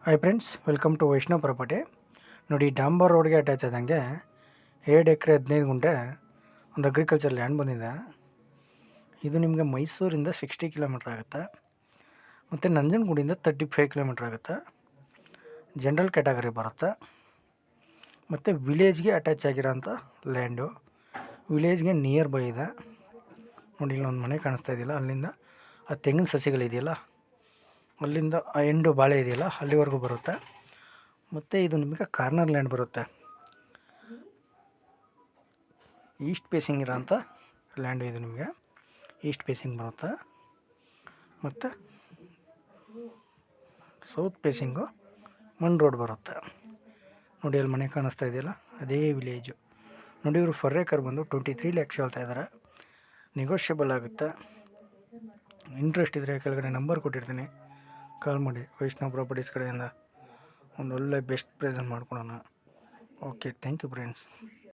Hi friends, welcome to Vaishnav property. ನೋಡಿ, ಡಾಂಬರ್ ರೋಡ್ಗೆ ಅಟ್ಯಾಚ್ ಆದಂಗೆ 2 ಎಕರೆ 15 ಗುಂಟೆ ಒಂದು ಅಗ್ರಿಕಲ್ಚರ್ ಲ್ಯಾಂಡ್ ಬಂದಿದೆ. ಇದು ನಿಮಗೆ ಮೈಸೂರಿಂದ 60 ಕಿಲೋಮೀಟ್ರ್ ಆಗುತ್ತೆ ಮತ್ತು ನಂಜನಗೂಡಿಂದ 35 ಕಿಲೋಮೀಟ್ರ್ ಆಗುತ್ತೆ. ಜನರಲ್ ಕ್ಯಾಟಗರಿ ಬರುತ್ತೆ ಮತ್ತು ವಿಲೇಜ್ಗೆ ಅಟ್ಯಾಚ್ ಆಗಿರೋಂಥ ಲ್ಯಾಂಡು. ವಿಲೇಜ್ಗೆ ನಿಯರ್ ಬೈ ಇದೆ. ನೋಡಿ, ಇಲ್ಲೊಂದು ಮನೆ ಕಾಣಿಸ್ತಾ ಇದೆಯಲ್ಲ, ಅಲ್ಲಿಂದ ಆ ತೆಂಗಿನ ಸಸಿಗಳಿದೆಯಲ್ಲ, ಅಲ್ಲಿಂದ ಆ ಎಂಡು ಬಾಳೆ ಇದೆಯಲ್ಲ, ಅಲ್ಲಿವರೆಗೂ ಬರುತ್ತೆ. ಮತ್ತು ಇದು ನಿಮಗೆ ಕಾರ್ನರ್ ಲ್ಯಾಂಡ್ ಬರುತ್ತೆ. ಈಸ್ಟ್ ಫೇಸಿಂಗ್ ಇರೋಂಥ ಲ್ಯಾಂಡು ಇದು. ನಿಮಗೆ ಈಸ್ಟ್ ಫೇಸಿಂಗ್ ಬರುತ್ತೆ ಮತ್ತು ಸೌತ್ ಫೇಸಿಂಗು ಮಣ್ ರೋಡ್ ಬರುತ್ತೆ. ನೋಡಿ, ಅಲ್ಲಿ ಮನೆ ಕಾಣಿಸ್ತಾ ಇದೆಯಲ್ಲ, ಅದೇ ವಿಲೇಜು. ನೋಡಿ, ಇವರು ಫರ್ ಏಕರ್ ಬಂದು 23 ಲ್ಯಾಕ್ಸ್ ಹೇಳ್ತಾ ಇದ್ದಾರೆ. ನೆಗೋಷಿಯಬಲ್ ಆಗುತ್ತೆ. ಇಂಟ್ರೆಸ್ಟ್ ಇದ್ದರೆ ಕೆಳಗಡೆ ನಂಬರ್ ಕೊಟ್ಟಿರ್ತೀನಿ, ಕಾಲ್ ಮಾಡಿ. ವೈಷ್ಣವ್ ಪ್ರಾಪರ್ಟೀಸ್ ಕಡೆಯಿಂದ ಒಂದು ಒಳ್ಳೆ ಬೆಸ್ಟ್ ಪ್ರೆಸೆಂಟ್ ಮಾಡ್ಕೊಡೋಣ. Okay, thank you friends.